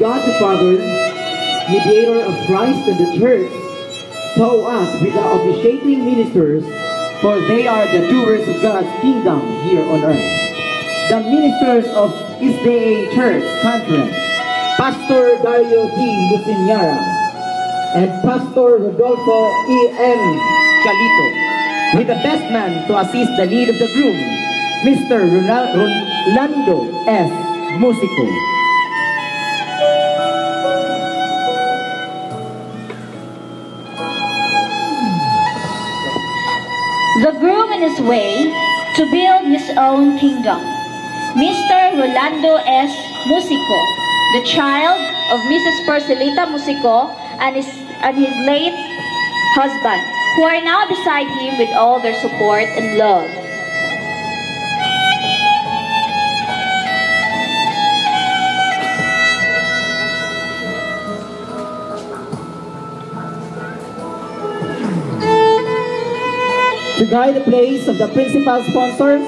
God the Father, mediator of Christ and the Church, saw us with the officiating ministers, for they are the doers of God's kingdom here on earth. The ministers of SDA Church Conference, Pastor Dario D. Lucinyara and Pastor Rodolfo E.M. Calito, with the best man to assist the lead of the groom, Mr. Rolando S. Musico. The groom in his way to build his own kingdom, Mr. Rolando S. Musico, the child of Mrs. Percelita Musico and his late husband, who are now beside him with all their support and love. To guide the place of the principal sponsors,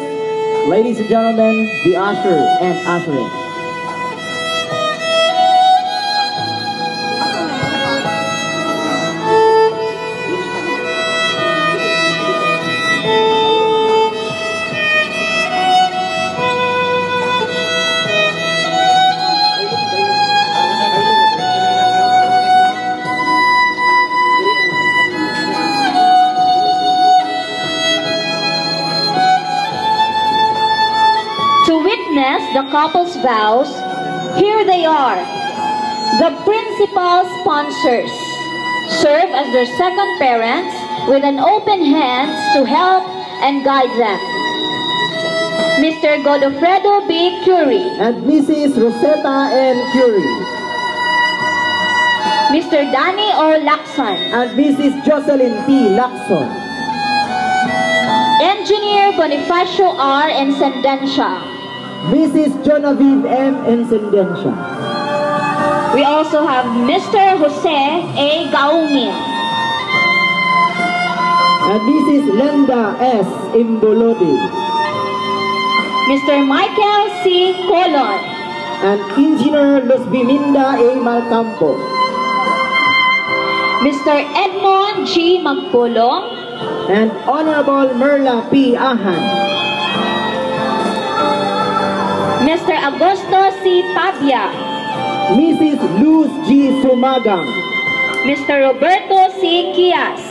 ladies and gentlemen, the usher and usheress. The couple's vows, here they are. The principal sponsors serve as their second parents with an open hands to help and guide them. Mr. Godofredo B. Curie and Mrs. Rosetta N. Curie. Mr. Danny O. Lacson and Mrs. Jocelyn P. Lacson. Engineer Bonifacio R. Encendencia. Mrs. Genevieve M. Encendencia. We also have Mr. Jose A. Gaungin. And Mrs. Linda S. Imbolodi. Mr. Michael C. Colon. And Engineer Luz Biminda A. Malcampo. Mr. Edmond G. Magpulong. And Honorable Merla P. Ahan. Mr. Augusto C. Pabia. Mrs. Luz G. Sumagang. Mr. Roberto C. Kias.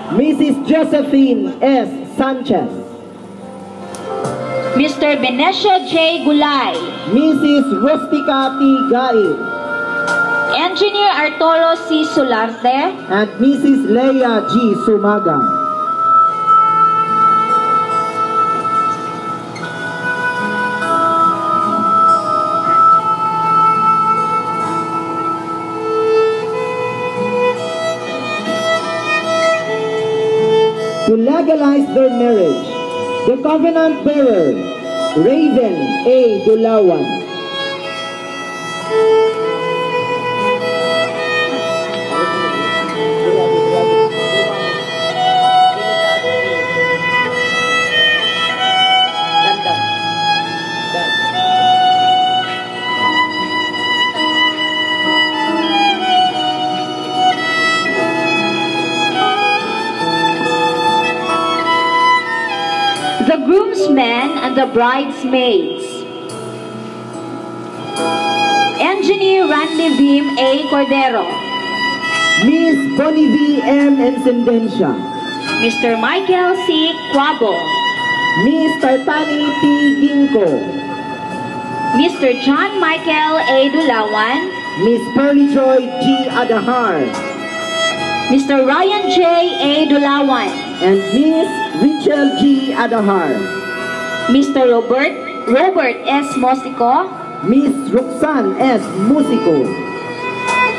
Mrs. Josephine S. Sanchez. Mr. Benesio J. Gulay. Mrs. Rustica T. Gai. Engineer Arturo C. Solarte. And Mrs. Leia G. Sumagang. To legalize their marriage, the covenant bearer, Raven A. Dulawan. The groomsmen and the bridesmaids. Engineer Randy Vim A. Cordero. Miss Bonnie V. M. Encendencia. Mr. Michael C. Quabo. Miss Tartani T. Ginko. Mr. John Michael A. Dulawan. Miss Pearly Joy G. Adahar. Mr. Ryan J. A. Dulawan. And Miss Rachel G. Adahar. Mr. Robert S. Mosico. Miss Roxanne S. Musico.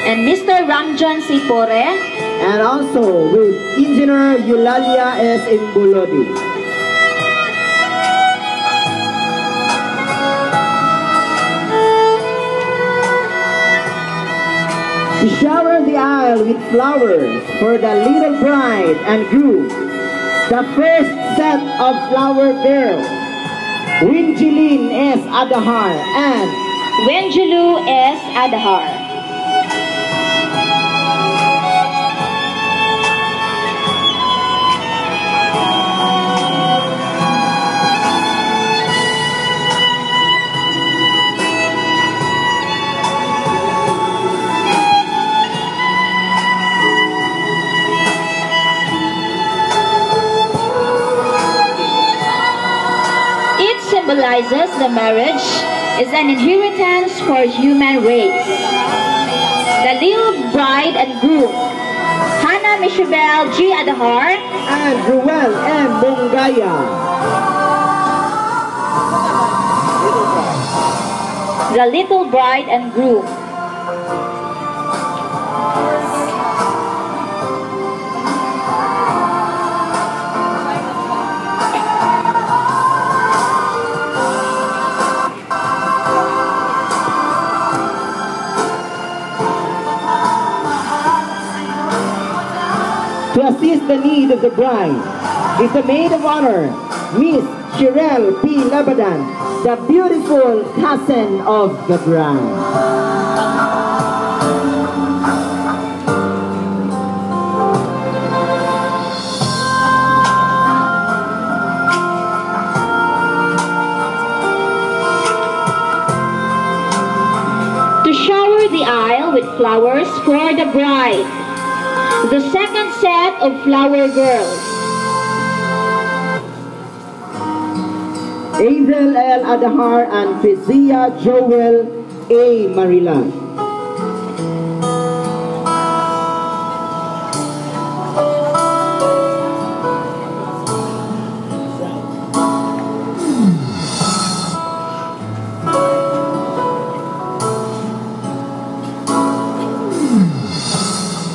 And Mr. Ramjan C. Pore. And also with Engineer Eulalia S. Imbulodi. To shower the aisle with flowers for the little bride and groom, the first set of flower girls, Winjeline S. Adahar and Wenjulu S. Adahar. symbolizes the marriage is an inheritance for human race. The little bride and groom, Hannah Michabel G. Adahar and Ruel M. Mongaya. The little bride and groom. To assist the need of the bride is the maid of honor, Miss Shirel P. Labadan, the beautiful cousin of the bride. To shower the aisle with flowers for the bride. The second set of flower girls. April L. Adahar and Fizia Joel A. Marila.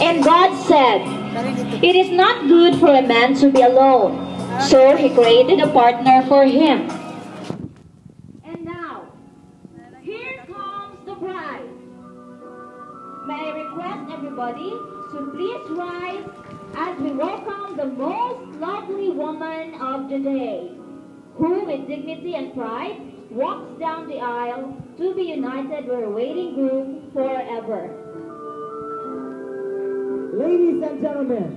And God said, "It is not good for a man to be alone, so He created a partner for him." And now, here comes the bride. May I request everybody to please rise as we welcome the most lovely woman of the day, who with dignity and pride walks down the aisle to be united with her waiting groom forever. Ladies and gentlemen,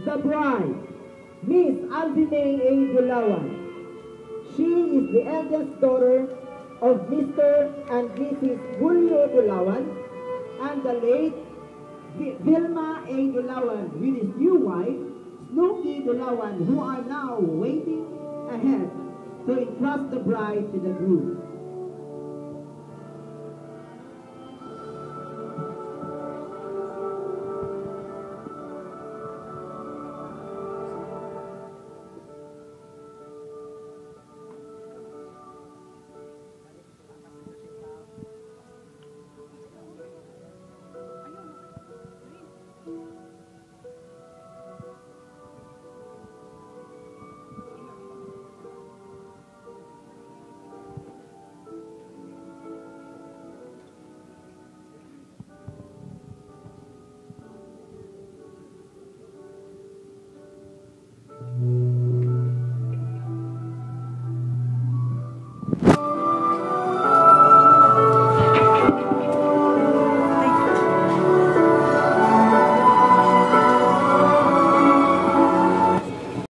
the bride, Miss Alvine A. Dulawan. She is the eldest daughter of Mr. and Mrs. Julio Dulawan and the late Vilma A. Dulawan with his new wife, Snooki Dulawan, who are now waiting ahead to entrust the bride to the groom.